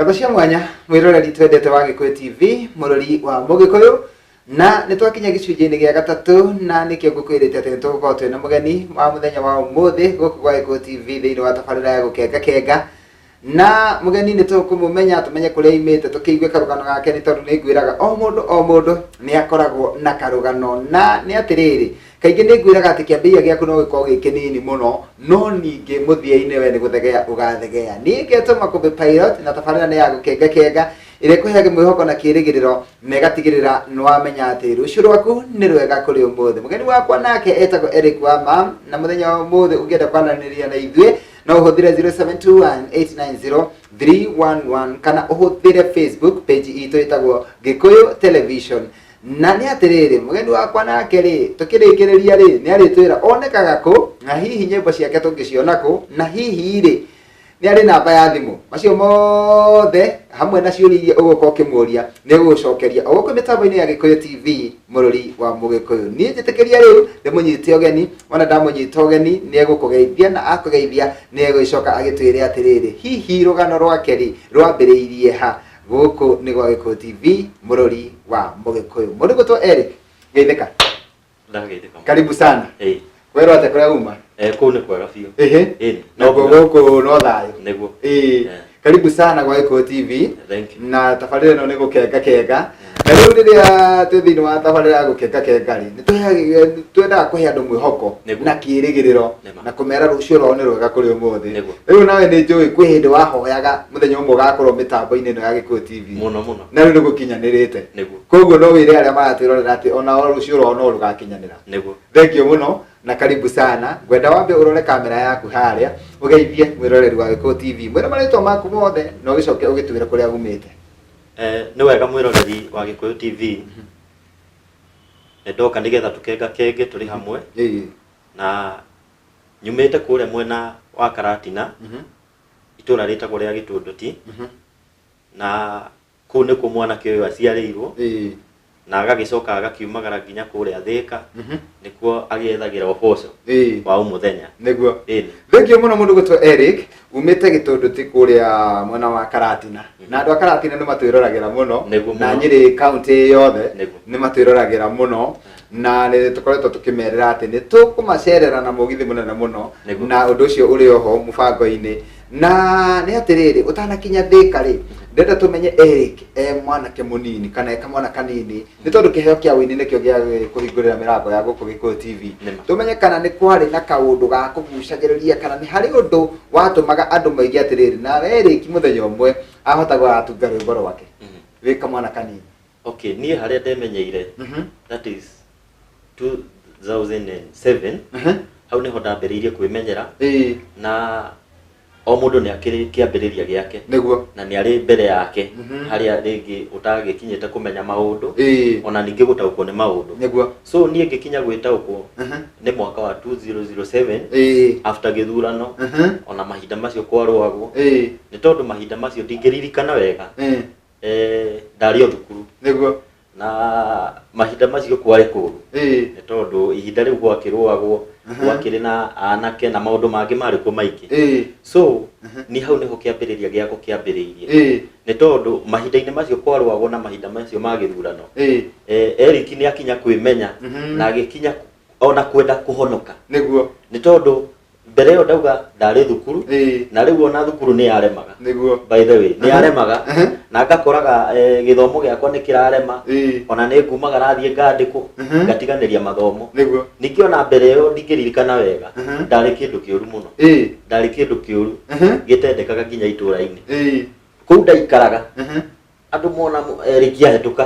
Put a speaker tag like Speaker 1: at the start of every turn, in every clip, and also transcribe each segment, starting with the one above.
Speaker 1: Gatho cia mwanya mwiroreri twendete wa Gikuyu TV murori wa Mugikuyu na nitwakinya gicunjĩ-inĩ gĩa gatatũ na nikio ngukwirĩte atĩ nĩtũgũkorwo twĩna mũgeni wa mũthenya wa ũmũthĩ gũkũ gwa Gikuyu TV thĩinĩ wa tabarĩra ya gũkenga na mũgeni nĩtũkũmũmenya tumenye kũrĩa aimĩte tũkĩigue karũgano gake nĩ tondũ nĩngwĩraga o mũndũ nĩakoragwo na karũgano na nĩ atĩrĩrĩ kaingĩ nĩngwĩraga atĩ kĩambĩrĩria gĩaku no gĩkorwo gĩ kĩnini mũno no ningĩ mũthia-inĩ we nĩ gũthegea ũgathegea. Niĩ ngetũma Kumbe Pilot na tabarĩra nĩ ya gũkenga ĩrĩa ĩkũheaga mwĩhoko na kĩĩrĩgĩrĩro na ĩgatigĩrĩra nĩwamenya atĩ rũciũ rwaku nĩ rwega kũrĩ ũmũthĩ. Mũgeni wakwa nake etagwo Eric Wama na mũthenya wa ũmũthĩ ũngĩenda kwaranĩria na ithuĩ no ũhũthĩre 0721890311 kana ũhũthĩre Facebook page itũ ĩtagwo Gikuyu Television. Na nĩ atĩrĩrĩ mũgeni wakwa nake rĩ tũkĩrĩkĩrĩria rĩ nĩ arĩtwĩra onekaga kũ na hihi nyĩmbo ciake tũngĩciona kũ na hihi rĩ nĩ arĩ namba ya thimũ. Macio mothe hamwe na ciũria iria ũgũkorwo ũkĩmũria nĩ gũgũcokeria o gũkũ mĩtambo-inĩ ya Gikuyu TV mũrori wa Mũgĩkũyũ. Niĩ njĩtĩkĩria rĩu ndĩmũnyite ũgeni ona ndamũnyita ũgeni nĩ egũkũgeithia na akũgeithia nĩ egũcoka agĩtwĩre atĩrĩrĩ hihi rũgano rwake rĩ rwambĩrĩirie ha gũkũ nĩ gwa Gikuyu TV mũrori wa Mũgĩkũyũ. Mũndũ gũtwo Eric geithĩka.
Speaker 2: Ndageithĩka.
Speaker 1: Karibu sana. Kwero ate kũrĩa uma?
Speaker 2: Kũu nĩ kwega biũ.
Speaker 1: Na gũkũ no thayũ.
Speaker 2: Nĩguo.
Speaker 1: Karibu sana gwa Gikuyu TV.
Speaker 2: Thank you.
Speaker 1: Na tabarĩra ĩno nĩ gũkenga. Na rĩu rĩrĩa twĩ thĩinĩ wa tabarĩra ya gũkenga rĩ nĩtwendaga kũhe andũ mwĩhoko na kĩĩrĩgĩrĩro na kũmera rũciũ rwao nĩ rwega kũrĩ ũmũthĩ. Rĩu nawe nĩ njũĩ kwĩ hĩndĩ wahoyaga mũthenya ũmwe ũgakorwo mĩtambo-inĩ ĩno ya Gikuyu TV.
Speaker 2: Mũno.
Speaker 1: Na rĩu nĩgũkinyanĩrĩte. Koguo no wĩre arĩa maratwĩrorera atĩ ona rũciũ rwao no rũgakinyanĩra. Thank you mũno na karibu sana. Ngwenda wambe ũrore kamera yaku harĩa ũgeithie mwĩroreri wa Gikuyu TV. Mwĩre marĩtwa maku mothe na ũgĩcoke ũgĩtwĩre kũrĩa umĩte.
Speaker 2: Nĩ wega mwĩroreri wa Gikuyu TV. Ndoka nĩgetha tũkenge tũrĩ hamwe. Na nyumĩte kũrĩa mwena wa Karatina. Itũra rĩtagwo rĩa Gĩtũndũti. Na kũu nĩkuo mwanake ũyũ aciarĩirwo. Na agagĩcoka agakiumagara nginya kũrĩa Thĩka nĩkuo agĩethagĩra ũboco wa mũthenya.
Speaker 1: Nĩguo. Thank you mũno mũndũ gũtwo Eric umĩte Gĩtũndũti kũrĩa mwena wa Karatina. Na andũ a Karatina nĩ matwĩroragĩra mũno na Nyĩrĩ county yothe nĩ matwĩroragĩra mũno na nĩ tũkoretwo tũkĩmerera atĩ nĩ tũkũmacerera na mũgithi mũnene mũno na ũndũ ũcio ũrĩ oho mũbango-inĩ. Na nĩ atĩrĩrĩ ũtanakinya Thĩka rĩ ndenda tũmenye Eric mwanake mũnini kana kamwana kanini nĩ tondũ kĩheo kĩa wĩini nĩkĩo gĩa kũhingũrĩra mĩrango ya gũkũ Gikuyu TV. Tũmenye kana nĩ kwarĩ na kaũndũ ga kũgucagĩrĩria kana nĩ harĩ ũndũ watũmaga andũ maigĩ atĩrĩrĩ nawe Eric mũthenya ũmwe ahota gũgatunga rwĩmbo rwake wĩ kamwana kanini.
Speaker 2: Okay, niĩ harĩa ndemenyeire that is 2007 hau nĩho ndambĩrĩirie kwĩmenyera na o mũndũ nĩ akĩrĩ kĩambĩrĩria gĩake
Speaker 1: nĩguo na
Speaker 2: nĩ arĩ mbere yake harĩa rĩngĩ ũtagĩkinyĩte kũmenya maũndũ ona ningĩ gũtaũkwo nĩ maũndũ nĩguo. So niĩ ngĩkinya gwĩtaũkwo nĩ mwaka wa 2007 after gĩthurano ona mahinda macio kwarũagwo nĩ tondũ mahinda macio ndingĩririkana wega ndarĩ o thukuru nĩguo na mahinda macio kwarĩ kũru nĩ tondũ ihinda rĩu gwakĩrũagwo gwakĩrĩ na anake na maũndũ mangĩ marĩ kuo maingĩ. So ni hau nĩho kĩambĩrĩria gĩakwa kĩambĩrĩirie nĩ tondũ mahinda-inĩ macio kwarũagwo na mahinda macio ma gĩthurano Eric nĩ akinya kwĩmenya na agĩkinya ona kwenda kũhonoka nĩguo nĩ tondũ mbere ĩyo ndauga ndarĩ thukuru na rĩu ona thukuru nĩ yaremaga by the way nĩ yaremaga na ngakoraga gĩthomo gĩakwa nĩ kĩrarema ona nĩ ngumagara thiĩ ngandĩkwo ngatiganĩria mathomo ningĩ ona mbere ĩyo ndingĩririkana wega ndarĩ kĩndũ kĩũru mũno ndarĩ kĩndũ kĩũru gĩtendekaga nginya itũra-inĩ kũu ndaikaraga andũ mona Eric ahĩtũka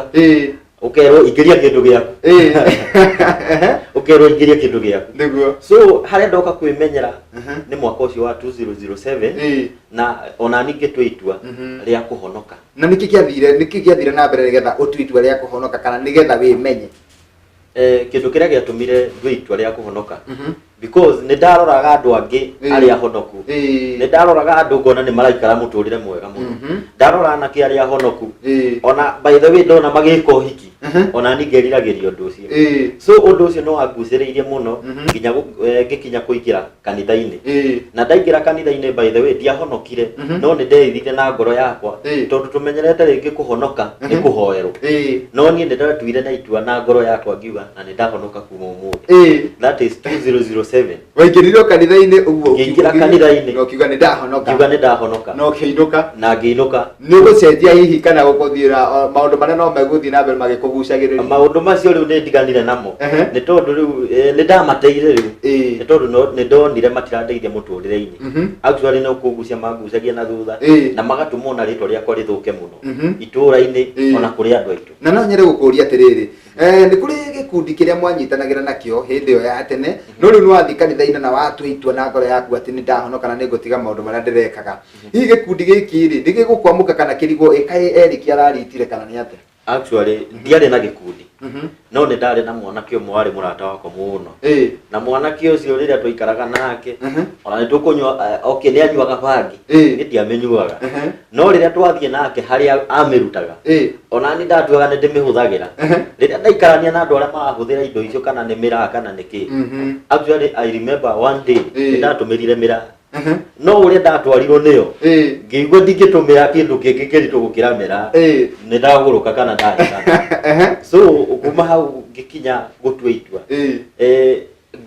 Speaker 2: ukerwo ingĩria kĩndũ gĩaku ukerwo ingĩria kĩndũ gĩaku nĩguo. So harĩa ndoka kwĩmenyera nĩ mwaka ũcio wa 2007 na ona ningĩ twĩ itua rĩa kũhonoka.
Speaker 1: Na nĩkĩ gĩathire na mbere nĩgetha ũtue itua rĩa kũhonoka kana nĩgetha wĩmenye?
Speaker 2: Kĩndũ kĩrĩa gĩatũmire twĩ itua rĩa kũhonoka because nĩ ndaroraga andũ angĩ arĩa honoku nĩ ndaroraga andũ ngona nĩ maraikara mũtũrĩre mwega mũno ndarora anake arĩa honoku ona by the way ndona magĩka ũhiki ona nĩngeriragĩria ũndũ ũcio so ũndũ ũcio no wangucĩrĩirie mũno nginya ngĩkinya kũingĩra kanitha-inĩ na ndaingĩra kanitha-inĩ by the way ndiahonokire no nĩ ndeithire na ngoro yakwa tondũ tũmenyerete rĩngĩ kũhonoka nĩ kũhoerwo no niĩ nĩ ndatuire na itua na ngoro yakwa ngiuga na nĩ ndahonoka kuma ũmũthĩ that is 2007
Speaker 1: waingĩrirwo kanitha-inĩ ũguo
Speaker 2: ngĩingĩra kanitha-inĩ
Speaker 1: na ũkiuga nĩ ndahonoka
Speaker 2: ngiuga nĩ ndahonoka
Speaker 1: na ũkĩinũka
Speaker 2: na ngĩinũka
Speaker 1: nĩ ũgũcenjia hihi kana gũkũthiĩra maũndũ marĩa no megũthiĩ na mbere magĩkũgucagĩrĩria
Speaker 2: maũndũ macio rĩu nĩ ndiganire namo nĩ tondũ rĩu nĩ ndamateire rĩu nĩ tondũ nĩ ndonire matirandeithia mũtũrĩre-inĩ actually no kũgucia mangucagia na thutha na magatũmwo na rĩtwa rĩakwa rĩthũke mũno itũũra-inĩ ona kũrĩ andũ aitũ
Speaker 1: na no nyende gũkũria atĩrĩrĩ nĩ kũrĩ gĩkundi kĩrĩa mwanyitanagĩra nakĩo hĩndĩ ĩyo ya tene no rĩu nĩ wathiĩ kanitha-inĩ na watua itua na ngoro yaku atĩ nĩ ndahonoka na nĩ ngũtiga maũndũ marĩa ndĩrekaga hihi gĩkundi gĩkĩ-rĩ nĩ gĩgũkwamũka kana kĩrigwo ĩkaĩ Eric araritire kana nĩ atĩa
Speaker 2: actually ndiarĩ na gĩkundi no nĩ ndarĩ na mwanake ũmwe warĩ mũrata wakwa mũno na mwanake ũcio rĩrĩa twaikaraga nake ona nĩ tũkũnyua okay nĩ anyuaga bangi nĩ ndiamĩnyuaga no rĩrĩa twathiĩ nake harĩa amĩrutaga ona nĩ ndatuaga nĩ ndĩmĩhũthagĩra rĩrĩa ndaikarania na andũ arĩa marahũthĩra indo icio kana nĩ mĩraa kana nĩ kĩ actually I remember one day nĩ ndatũmĩrire mĩraa no ũrĩa ndatwarirwo nĩyo ngĩigua ndingĩtũmĩra kĩndũ kĩngĩ kĩritũ gũkĩra mĩraa nĩ ndagũrũka kana ndarĩka so kuma hau ngĩkinya gũtua itua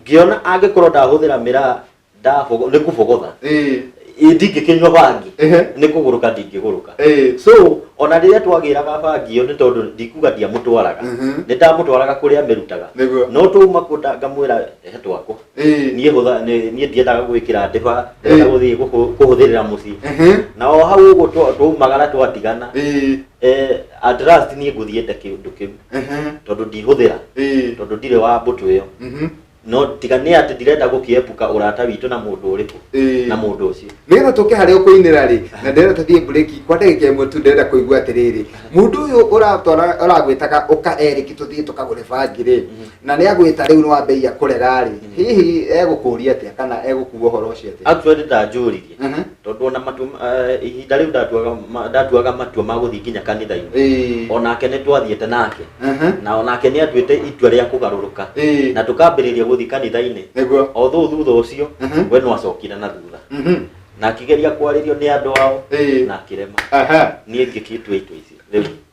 Speaker 2: ngĩona angĩkorwo ndahũthĩra mĩraa nĩ kũbogotha ndingĩkĩnyua bangi nĩ kũgũrũka ndingĩgũrũka so ona rĩrĩa twagĩraga bangi ĩyo nĩ tondũ ndikuga ndiamũtwaraga nĩ ndamũtwaraga kũrĩa amĩrutaga no twauma kuo ngamwĩra he twakwa niĩ ndiendaga gwĩkĩra ndĩba ndĩrenda gũthiĩ kũhũthĩrĩra mũciĩ na o hau ũguo twaumagara twatigana at last niĩ ngũthiĩte kĩndũ kĩu tondũ ndihũthĩra tondũ ndirĩ wa mbũtũ ĩyo no tiga nĩ atĩ ndirenda gũkĩepuka ũrata witũ na mũndũ ũrĩkũ na mũndũ ũcio
Speaker 1: nĩgetha tũke harĩa ũkũinĩra rĩ na ndĩrenda tũthiĩ break kwa ndagĩka ĩmwe tu ndĩrenda kũigua atĩrĩrĩ mũndũ ũyũ ũragwĩtaga ũka Eric tũthiĩ tũkagũre bangi rĩ na nĩ agwĩta rĩu nĩ wambĩrĩria kũrera rĩ hihi egũkũria atĩa kana egũkuga ũhoro ũcio atĩa
Speaker 2: actually ndanjũririe tondũ ona ihinda rĩu ndatuaga matua ma gũthiĩ nginya kanitha-inĩ onake nĩ twathiĩte nake na onake nĩ atuĩte itua rĩa kũgarũrũka na tũkambĩrĩria gũthiĩ kanitha-inĩ although thutha ũcio we no acokire na thutha na akĩgeria kwarĩrio nĩ andũ ao na akĩrema niĩ ngĩkĩtua itua icio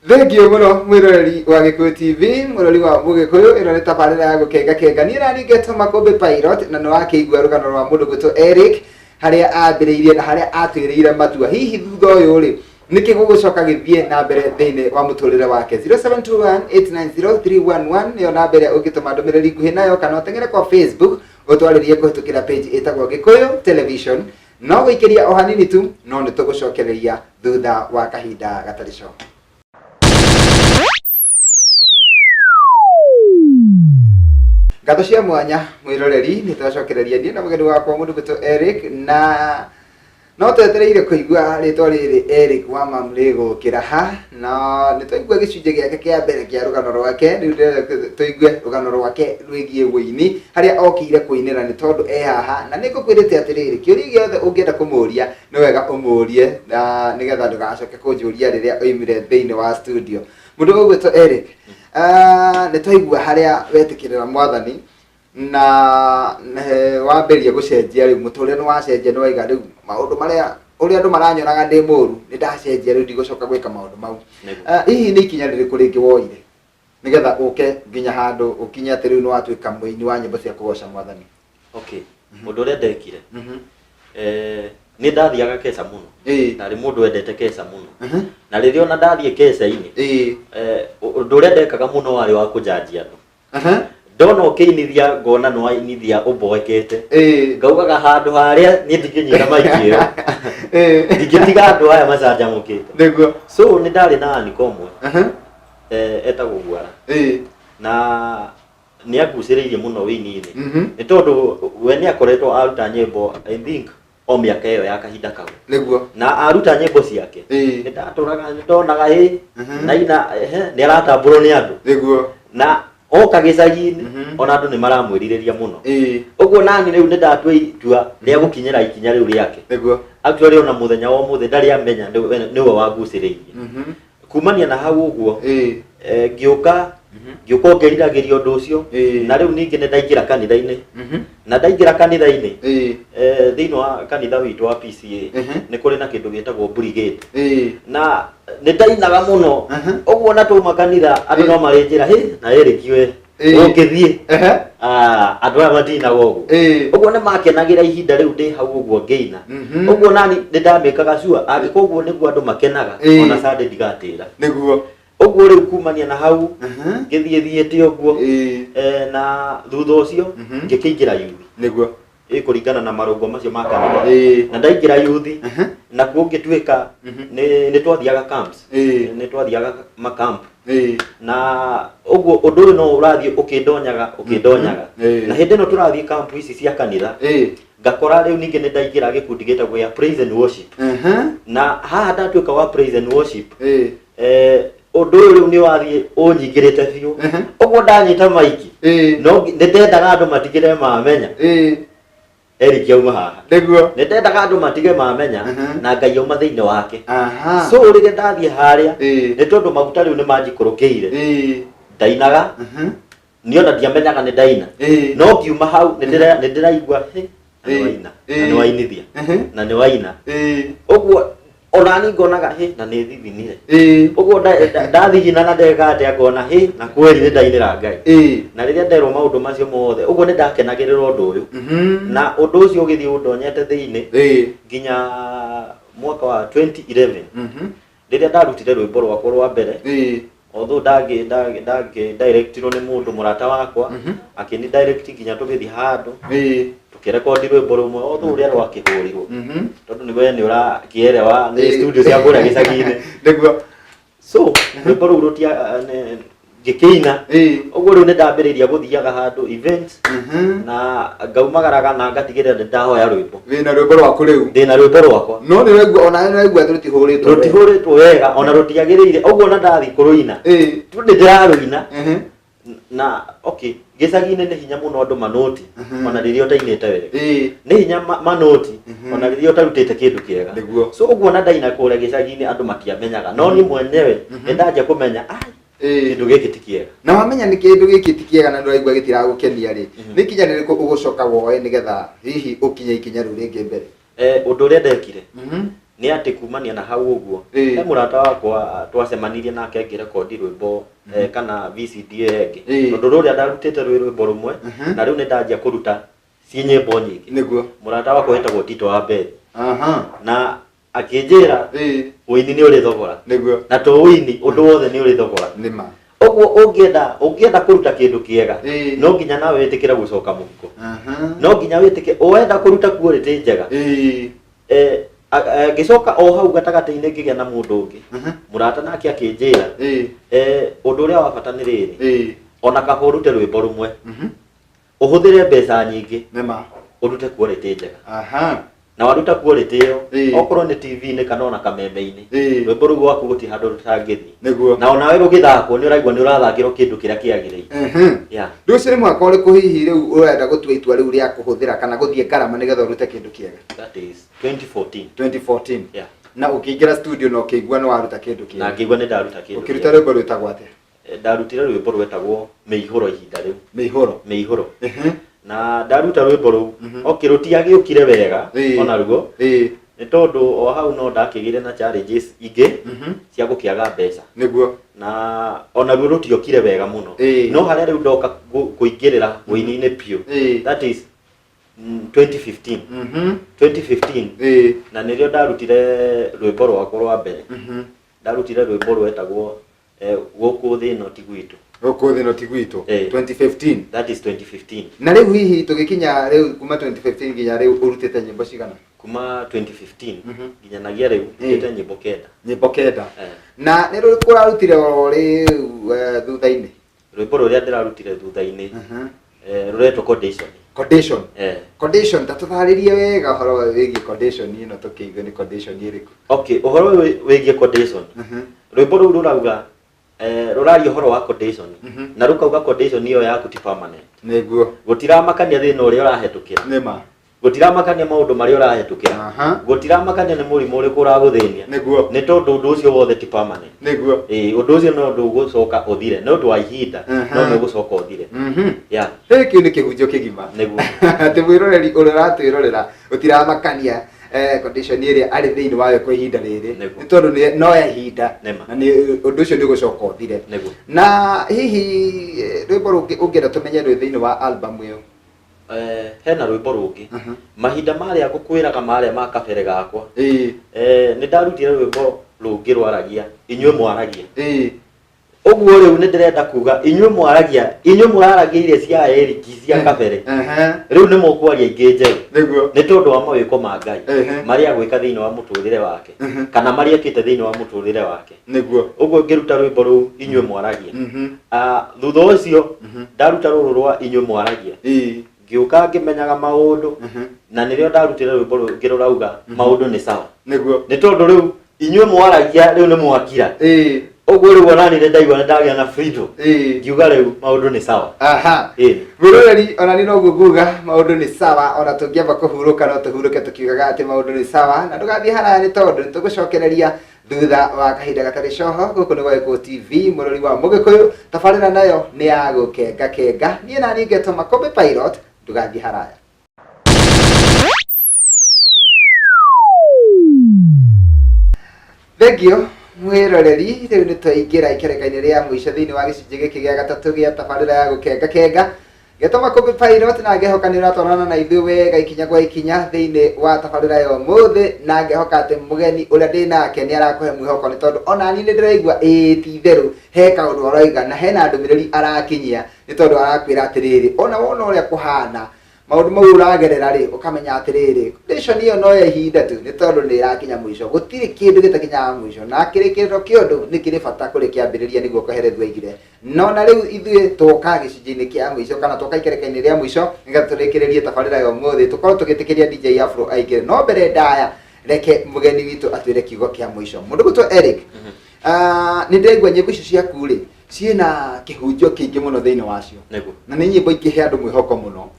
Speaker 1: thengio mũno mwĩroreri wa Gĩkũyũ TV mũrori wa Mũgĩkũyũ ĩno nĩ tabarĩra ya gũkengakenga niĩ nani ngetwo Makũmbĩ Pilot na nĩ wakĩigua rũgano rwa mũndũ gwĩtwo Eric harĩa ambĩrĩirie na harĩa atuĩrĩire matua hihi thutha ũyũ rĩ nĩkĩ gũgũcoka gĩthiĩ na mbere thĩinĩ wa mũtũrĩre wake 0721890311 nĩyo namba ĩrĩa ũngĩtũma ndũmĩrĩri nguhĩ nayo kana ũteng'ere kwa Facebook ũtwarĩrie kũhĩtũkĩra page ĩtagwo Gĩkũyũ Television no gũikĩria o hanini tu no nĩ tũgũcokereria thutha wa kahinda gatarĩ coka. Ngatho cia mwanya mwĩroreri nĩ twacokereria niĩ na mũgeni wakwa mũndũ gwĩtwo Eric na no twetereire kũigua rĩtwa rĩrĩ Eric wa Mamrĩ gũkĩra ha na nĩ twaigua gĩcunjĩ gĩake kĩa mbere kĩa rũgano rwake rĩu tũigue rũgano rwake rwĩgiĩ wĩini harĩa okĩire kũinĩra nĩ tondũ haha na nĩ ngũkwĩrĩte atĩrĩrĩ kĩũria gĩothe ũngĩenda kũmũria nĩ wega ũmũrie na nĩgetha ndũgacoke kũnjũria rĩrĩa oimire thĩinĩ wa studio mũndũ gwĩtwo Eric nĩ twaigua harĩa wetĩkĩrĩra Mwathani na wambĩrĩria gũcenjia rĩu mũtũrĩre nĩ wacenjia nĩ waiga rĩu maũndũ marĩa ũrĩa andũ maranyoraga ndĩ mũru nĩ ndacenjia rĩu ndigũcoka gwĩka maũndũ mau hihi nĩ ikinya rĩrĩkũ rĩngĩ woire nĩgetha ũke nginya handũ ũkinye atĩ rĩu nĩ watuĩka mũini wa nyĩmbo cia kũgoca Mwathani?
Speaker 2: Okay, ũndũ ũrĩa ndekire nĩ ndathiaga Keca mũno ndarĩ mũndũ wendete Keca mũno na rĩrĩa ona ndathiĩ Keca-inĩ ũndũ ũrĩa ndekaga mũno warĩ wa kũnjanjia andũ ndona ũkĩinithia ngona nĩ wainithia ũmboekete ngaugaga handũ harĩa niĩ ndingĩnyita maiki ĩyo ndingĩtiga andũ aya macanjamũkĩte so nĩ ndarĩ na aniko ũmwe etagwo Gwara na nĩ angucĩrĩirie mũno wĩini-inĩ nĩ tondũ we nĩ akoretwo aruta nyĩmbo I think o mĩaka ĩyo ya kahinda kau na aruta nyĩmbo ciake nĩ ndonaga na nĩ aratambũrwo nĩ andũ na oka gicagi-ini ona andu ni maramwirireria muno uguo nani riu ni ndatua itua ria gukinyira ikinya riu riake niguo actually ona muthenya wa muthe ndari amenya niwe waguciririe kumania na hau uguo ngiuka ngeriragiria undu ucio na riu ningi ni ndaingira kanitha-ini na ndaingira kanitha-ini thiini wa kanitha witu wa PCA ni kuri na kindu gitagwo brigade na ni ndainaga muno uguo na tuma kanitha andu no marinjira na erikiwe ukithie andu aya matinaga uguo uguo ni makenagira ihinda riu ndi hau uguo ngeina uguo nani ni ndamikaga sure agikuo niguo andu makenaga ona Sunday ndigatira niguo uguo riu kumania na hau ngithiethiete uguo na thutha ucio ngikingira yuthi niguo kuringana na marungo macio ma kanitha na ndaingira yuthi na kuo ngituika ni twathiaga camps ni twathiaga macamp na uguo undu uyu no urathie ukindonyaga na hindi no turathie camp ici cia kanitha ngakora riu ningi ni ndaingira gikundi gitagwo ya praise and worship na haha ndatuika wa praise and worship undu uyu riu ni wathie unyingirite biu uguo ndanyita maiki no ndendaga andu matigire mamenya Eric yauma haha niguo ndendaga andu matige mamenya na Ngai yauma thiini wake so rire ndathie haria ni tondu maguta riu ni manjikurukiire ndainaga niona ndiamenyaga ni ndaina no ngiuma hau ni ndiraigua ni wainithia na ni waina uguo onani ngonaga na ni thithinire uguo ndathigina na ndeka ati ngona na kweli ni ndainira Ngai na riria nderwo maundu macio mothe uguo ni ndakenagirira undu uyu na undu ucio ugithie undonyete thiini nginya mwaka wa 2011 riria ndarutire rwimbo rwakwa rwa mbere although ndage directirwo ni mundu murata wakwa akini direct nginya tugithie handu tukirekondi rwimbo rumwe although uria rwakihurirwo tondu niwe ni urakierewa ni studio cia kuria gicagi-ini niguo so rwimbo ru rutia ngikina uguo riu ni ndambiriria guthiaga handu events na ngaumagaraga na ngatigirira ndi ndahoya rwimbo wina rwimbo rwaku riu ndina rwimbo rwakwa no ni raigua ona ni raigua rutihuritwo wega ona rutiagirire uguo na ndathi kuruina tu ndiraruina na okay gicagi-ini ni hinya muno andu manoti ona riria utainite wega ni hinya manoti ona riria utarutite kindu kiega so uguo na ndaina kuria gicagi-ini andu matiamenyaga no ni mwenyewe ndanja kumenya kindu giki ti kiega na wamenya ni kindu giki ti kiega na nduraigua gitiragukenia ri ni kinya niriku ugucoka woe nigetha hihi ukinye ikinya riu ringi mbere undu uria ndekire ni ati kumania na hau uguo he murata wakwa twacemanirie nake ngirekondi rwimbo kana VCD yengi tondu ruria ndarutite rwimbo rumwe na riu ni ndanjia kuruta ci nyimbo nyingi niguo murata wakwa wetagwo Tito wa Mbere na akinjira uini ni uri thogora niguo na to uini undu wothe ni uri thogora nima uguo ungienda kuruta kindu kiega no nginya nawe witikire gucoka muhuko no nginya witike wenda kuruta quality njega gicoka o hau gatagati-ini ngigia na mundu ungi murata nake akinjira undu uria wa bata ni riri ona kaba urute rwimbo rumwe uhuthire mbeca nyingi nima urute quality njega na waruta quality iyo okorwo ni TV-ini kana ona kameme-ini rwimbo ru gwaku guti handu rutangithi na ona we rugithakwo ni uraigua ni urathakirwo kindu kiria kiagirire nducio ni mwaka uriku hihi riu urenda gutua itua riu ria kuhuthira kana guthie Ngarama nigetha urute kindu kiega that is 2014 na ukiingira studio no ukigua no waruta kindu kiega na ngigua ni ndaruta kindu ukiruta rwimbo rwitagwo atia ndarutire rwimbo rwetagwo Meihuro ihinda riu Meihuro na ndaruta rwimbo ru rutiagiukire wega ona rugo ni tondu o hau no ndakigire na challenges ingi cia gukiaga mbeca niguo na ona ruo rutiokire wega muno no haria riu ndoka kuingirira wini-ini piu that is 2015 na nirio ndarutire rwimbo rwakwa rwa mbere ndarutire rwimbo rwetagwo guku thi no tigwitu guku thi no tigwitu 2015 that is 2015 na riu hihi tugikinya riu kuma 2015 nginya riu urutite nyimbo cigana kuma 2015 nginya nagia riu urutite nyimbo kenda na ni riu kurarutire riu thutha-ini rwimbo ruria ndirarutire thutha-ini ruretwo condition tatutharĩrie wega horo wĩgie condition ino tukiigwe ni condition iriku okay uhoro wĩgie condition rwimbo rũu rũrauga rorari horo wa condition na rukauga condition iyo yaku ti permanent
Speaker 1: niguo
Speaker 2: gutiramakania thina uria urahetukira
Speaker 1: nima
Speaker 2: gutiramakania maundu maria urahetukira gutiramakania ni murimu uri kuraguthinia
Speaker 1: niguo
Speaker 2: ni tondu undu ucio wothe ti permanent
Speaker 1: niguo
Speaker 2: undu ucio no ndu gucoka uthire no ndu wa ihinda no ni gucoka uthire ya
Speaker 1: hiki ni kihunjio kigima
Speaker 2: niguo
Speaker 1: ati mwiroreri uratwirorera utiramakania condition iria ari thiini wayo kwa ihinda riri ni tondu no ya ihinda na ni undu ucio ni gucoka uthire na hihi rwimbo rungi ungienda tumenye rwi thiini wa album iyo
Speaker 2: hena rwimbo rungi mahinda maria gukwiraga maria ma kabere gakwa ni ndarutire rwimbo rungi rwaragia inywe mwaragia uguo riu ni ndirenda kuga inywe mwaragia inywe muraragia iria cia Eric cia kabere riu ni mukwaria ingi njeru ni tondu wa mawiko ma Ngai maria gwika thiini wa muturire wake kana maria kite thiini wa muturire wake
Speaker 1: niguo
Speaker 2: uguo ngiruta rwimbo ru inywe mwaragia thutha ucio ndaruta ruru rwa inywe mwaragia ngiuka ngimenyaga maundu na nirio ndarutire rwimbo rungi rurauga maundu ni sawa
Speaker 1: niguo
Speaker 2: ni tondu riu inywe mwaragia riu ni mwakira uguo riu onani ni ndaigua ndagia na freedom ngiuga riu maundu ni sawa
Speaker 1: mwiroreri ona ni noguo nguga maundu ni sawa ona tungiamba kuhuruka no tuhuruke tukiugaga ati maundu ni sawa na ndugathie haraya ni tondu nitugucokereria thutha wa kahinda gatari coho guku ni Gwaiko TV murori wa Mugikuyu tabarira nayo ni ya gukenga kenga nie na ni ngetoma Kobe Pilot ndugathie haraya thegio mwiroreri riu ni twaingira ikereka-ini ria mwisho thiini wa gicunji giki gia gatatu gia tabarira ya gukenga kenga getoma Kobe Pilot na ngehoka ni uratwarana na ithuĩ wega ikinya gwa ikinya thiini wa tabarira ya umuthi na ngehoka ati mugeni uria ndinake ni arakuhe mwihoko ni tondu ona ni ndiraigua ti theru he kaundu araiga na hena ndumiriri arakinyia ni tondu arakwira atiriri ona wona uria kuhana maundu mau uragerera ri ukamenya atiriri condition iyo no ya ihinda tu ni tondu ni irakinya mwisho gutiri kindu gitakinyaga mwisho na kirikiro kiondu ni kiri bata kuri kiambiriria niguo koherethwa igire no na riu ithuĩ tuka gicunji-ini kia mwisho kana tuka ikereka-ini ria mwisho ngaturikirerie tabarira ya umuthi tukorwo tugitikiria DJ Afro aingire no mbere ndaya reke mugeni witu atwire kiugo kia mwisho mundu gutwa Eric ni ndiraigua nyimbo icio ciaku ri ciina kihunjio kiingi muno thiini wacio na ni nyimbo ingihe andu mwihoko muno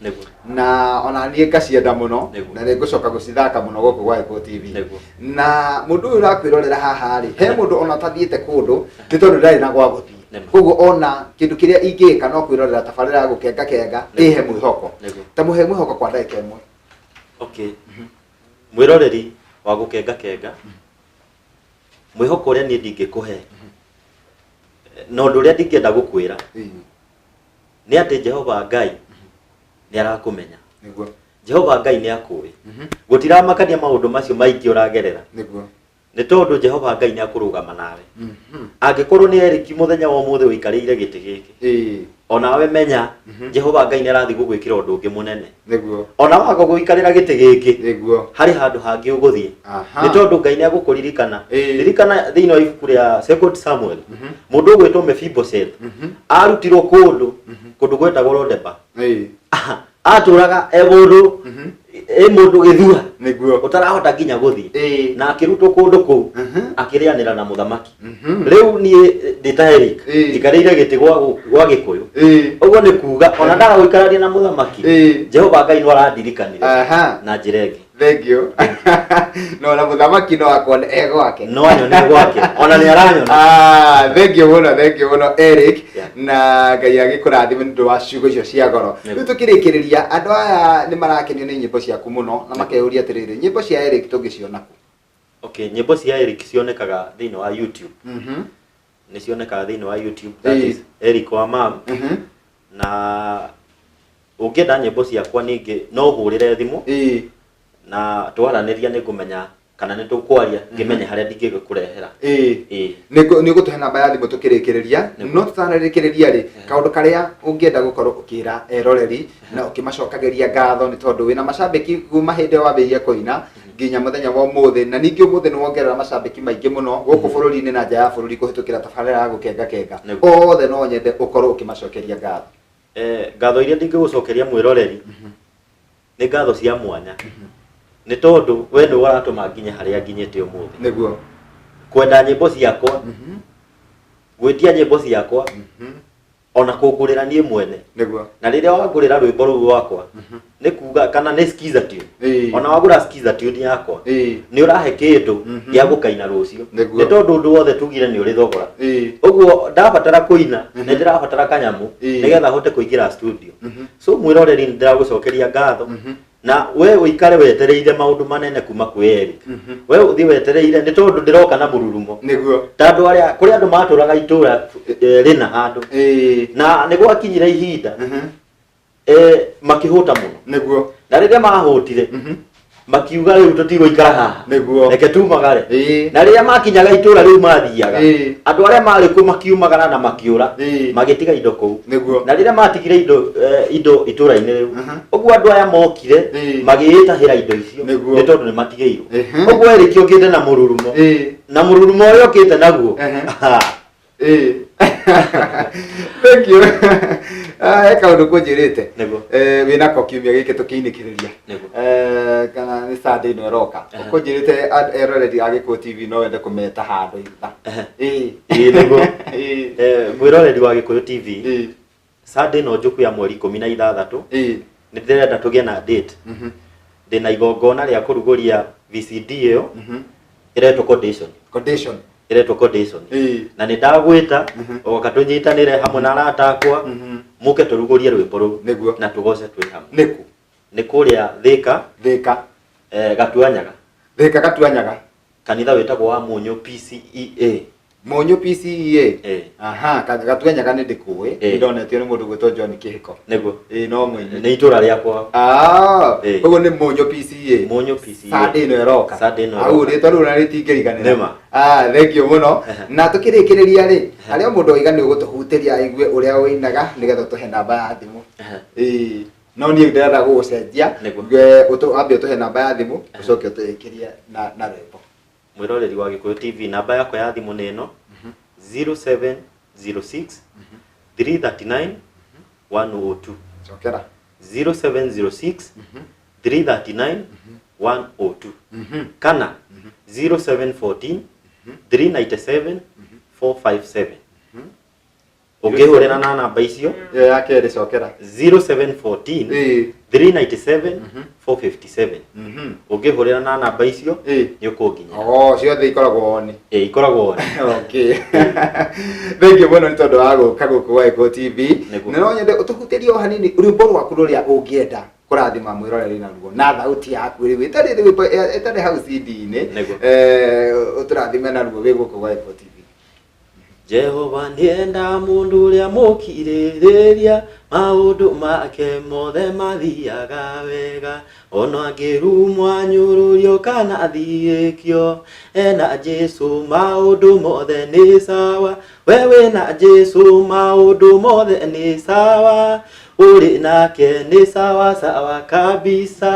Speaker 1: na ona nie ngacienda muno na ni ngucoka gucithaka muno guku Gwaiko TV na mundu uyu urakwirorera haha ri he mundu ona tathiite kundu ni tondu ndari na gwa guthii koguo ona kindu kiria ingika no kwirorera tabarira ya gukenga kenga ihe mwihoko ta muhe mwihoko kwa ndagika imwe
Speaker 2: mwiroreri wa gukenga kenga mwihoko uria ni ndingikuhe no ndu ria ndingenda gukwira ni ati Jehova Ngai ni arakumenya
Speaker 1: niguo
Speaker 2: Jehova Ngai ni akuwi gutiramakania maundu macio maingi uragerera
Speaker 1: niguo
Speaker 2: ni tondu Jehova Ngai ni akurugama nawe angikorwo ni Eric muthenya wa umuthi uikarire giti giki onawe menya Jehova Ngai ni arathi gugwikira undu ungi munene
Speaker 1: niguo
Speaker 2: ona wago guikarira giti giki
Speaker 1: niguo
Speaker 2: hari handu hangi uguthie ni tondu Ngai ni agukuririkana ririkana thiini wa ibuku ria 2 Samuel mundu ugwitwo Mephibosheth arutirwo kundu gwetagwo Lodeba aturaga mundu mundu githua
Speaker 1: niguo
Speaker 2: utarahota nginya guthii na akirutwo kundu kuu akirianira na muthamaki riu nie ndita Eric ikarire giti gwa Gikuyu uguo ni kuga ona ndara guikarania na muthamaki Jehova Ngai no arandirikanire na njira ingi
Speaker 1: thegio no na muthamaki no akone ego wake
Speaker 2: no anyone gwake ona ni aranyona
Speaker 1: thegio muno Eric na Ngai agikurathime ndu wa ciugo icio cia goro riu tukirikiriria andu aya ni marakenio ni nyimbo ciaku muno na makeuria atiriri nyimbo cia Eric tungiciona ku
Speaker 2: nyimbo cia Eric cionekaga thiini wa YouTube ni cionekaga thiini wa YouTube that is Eric wa mam na ungienda nyimbo ciakwa ningi no hurire thimu na twaraniria ni ngumenya kana ni tukwaria ngimenya haria ndingigukurehera
Speaker 1: ni gutuhe namba ya thimu tukirikiriria no tutanarikiriria ri kaundu karia ungienda gukorwo ukira eroreri na ukimacokageria ngatho ni tondu wina macambiki kuma hindi wambiria kuina nginya muthenya wa umuthi na ningi umuthi ni wongerera macambiki maingi muno guku bururi-ini na nja ya bururi kuhitukira tabarira ya gukenga kenga othe no nyende ukorwo ukimacokeria ngatho
Speaker 2: ngatho iria ndingigucokeria mwiroreri ni ngatho cia mwanya ni tondu we ni waratuma nginya haria nginyite umuthi
Speaker 1: niguo
Speaker 2: kwenda nyimbo ciakwa gwitia nyimbo ciakwa ona kungurira nie mwene
Speaker 1: niguo
Speaker 2: na riria wagurira rwimbo ru rwakwa ni kuga kana ni skiza tune ona wagura skiza tune yakwa ni urahe kindu gia gukaina rucio ni tondu ndu wothe tugire ni uri thogora uguo ndabatara kuina ni ndirabatara kanyamu nigetha hote kuingira studio so mwiroreri ndiragucokeria ngatho na we uikare wetereire maundu manene kuma kwi Eric we uthi wetereire ni tondu ndiroka na mururumo
Speaker 1: niguo
Speaker 2: tandu aria kuri andu maturaga itura rina handu na niguo akinyire ihinda makihuta muno
Speaker 1: niguo
Speaker 2: na riria mahutire makiuga riu tutiguikara haha
Speaker 1: niguo
Speaker 2: reke tumagare na riria makinyaga itura riu mathiaga andu aria mari ku makiumagara na makiura magitiga indo kuu na riria matigire indo itura-ini riu uguo andu aya mokire magiitahira indo icio ni tondu ni matigeirwo uguo Eric ukite na mururumo uyu ukite naguo
Speaker 1: thank you eka undu kunjirite wina ko kiumia giki tukiinikiriria kana ni Sunday no roka kunjirite eroreri Agikuyu TV no wende kumeta handu itha
Speaker 2: niguo mwiroreri wa Agikuyu TV Sunday no njuku ya mweri 16 ni ndirenda tugie na date ndina igongona ria kuruguria VCD iyo iretwo condition iretwo condition na nindagwita okatunyitanire hamwe na arata akwa muke turugurie rwimbo ru na tugoce twi hamwe ni kuria Thika Gatuanyaga kanitha wetagwo wa Munyu PCEA
Speaker 1: Munyu PCEA aha Gatuanyaga ni ndikuwe ndonetio ni mundu gwitwo John Kihiko
Speaker 2: niguo
Speaker 1: no mwini
Speaker 2: ni itura riakwa
Speaker 1: uguo ni Munyu PCEA Sunday no roka au ri toru na ritingiriganira thank you muno na tukirikiriria ri aria mundu oiga ni ugutuhutiria aigue uria winaga nigetha tuhe namba ya thimu no ni ndirenda gucenjia ambie tuhe namba ya thimu ucoke uturikirie na rwimbo
Speaker 2: mwiroreri wa Agikuyu TV namba yako ya thimu neno 0706 339 102
Speaker 1: cokera
Speaker 2: 0706 339 102 kana 0714 397 457 ungihurira na namba icio
Speaker 1: yake ri cokera
Speaker 2: 0714 397 457 ungihurira na namba icio ni ukunginya
Speaker 1: ciothe ikoragwo oni
Speaker 2: ikoragwo oni
Speaker 1: okay thank you muno ni tondu wa guka guku wa Agikuyu TV no nyende utuhutirie o hanini rwimbo rwaku ruria ungienda kurathima mwiroreri na ruo na thauti yaku ri itari hau CD-ini uturathime na ruo wi guku wa Agikuyu TV
Speaker 2: Jehova nienda mundu uria mukiririria maundu make mothe mathiaga wega ona ngirumwa nyururio kana athiikio ena Jesu maundu mothe ni sawa wewe na Jesu maundu mothe ni sawa uri nake ni sawa sawa kabisa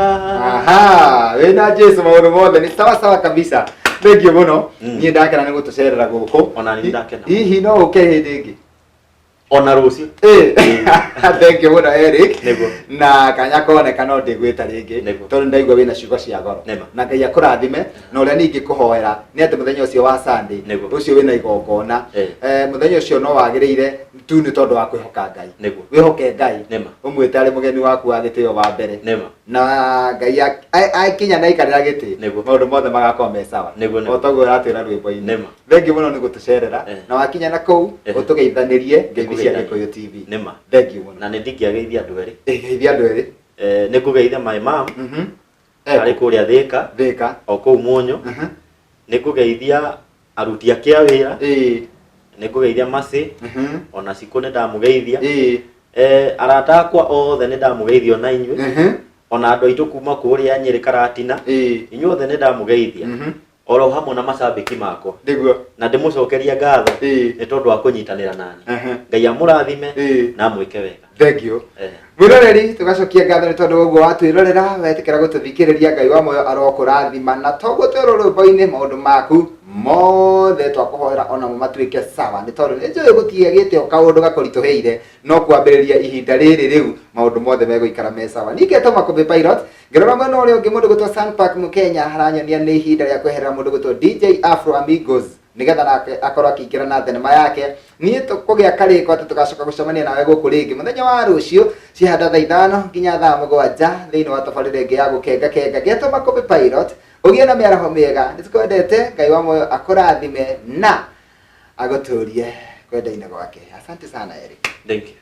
Speaker 1: wena Jesu maundu mothe ni sawa kabisa thank you muno ni ndakena ni gutucerera guku
Speaker 2: ona ni ndakena
Speaker 1: hihi no uke hindi ingi
Speaker 2: ona rucio
Speaker 1: thank you muno Eric na kanya koneka no ndigwita ringi tondu ndaigua wina ciugo cia goro na Ngai akurathime na uria ningi kuhoera ni ati muthenya ucio wa Sunday ucio wina igongona muthenya ucio no wagirire tu ni tondu wa kwihoka Ngai wihoke Ngai umwite ari mugeni waku wa gitio wa mbere na Ngai akinya na ikarira giti maundu mothe magakorwo me sawa otaguo ratwira rwimbo-ini thank you muno ni gutucerera na wakinya na kuu utugeithanirie ngeithi cia Agikuyu TV thank you muno
Speaker 2: na ndingiageithia andu eri
Speaker 1: geithia andu eri
Speaker 2: ni kugeithia my mom ari kuria Thika o kuu Munyu ni kugeithia aruti ake a wira ni kugeithia Masi ona Ciku ni ndamugeithia arata akwa othe ni ndamugeithia ona inywe ona andu aitu kuma kuria Nyeri Karatina inyuothe ni ndamugeithia oro hamwe na macambiki makwa
Speaker 1: niguo
Speaker 2: na ndimucokeria ngatho ni tondu wa kunyitanira nani Ngai amurathime na mwike wega
Speaker 1: thank you mwiroreri tugacokia ngatho ni tondu uguo watwirorera wetikira gututhikiriria Ngai wa moyo arokurathima na toguo twero rwimbo-ini maundu maku mothe twakuhoera ona matuike sawa ni tondu njui gutie gitio kaundu gakurituheire no kwambiriria ihinda riri riu maundu mothe meguikara me sawa ningetwo Makubi Pilot ngirora mwena uria ungi mundu gwitwo Sunpark Mukenya haranyonia ni ihinda ria kweherera mundu gwitwo DJ Afro Amigos nigetha nake akorwo akĩingĩra na thenema yake. Niĩ tũkũgĩa karĩko atĩ tũgacoka gũcemania nawe gũkũ rĩngĩ mũthenya wa rũciũ cihanda thaa 5 nginya thaa 7 thĩinĩ wa tabarĩra ĩngĩ ya gũkenga getwo Makobi Pilot. Ũgĩe na mĩaraho mĩega, nĩtũkwendete, Ngai wa muoyo akũrathime na agũtũrie kwenda-inĩ gwake. Asante sana Eric.
Speaker 2: Thank you.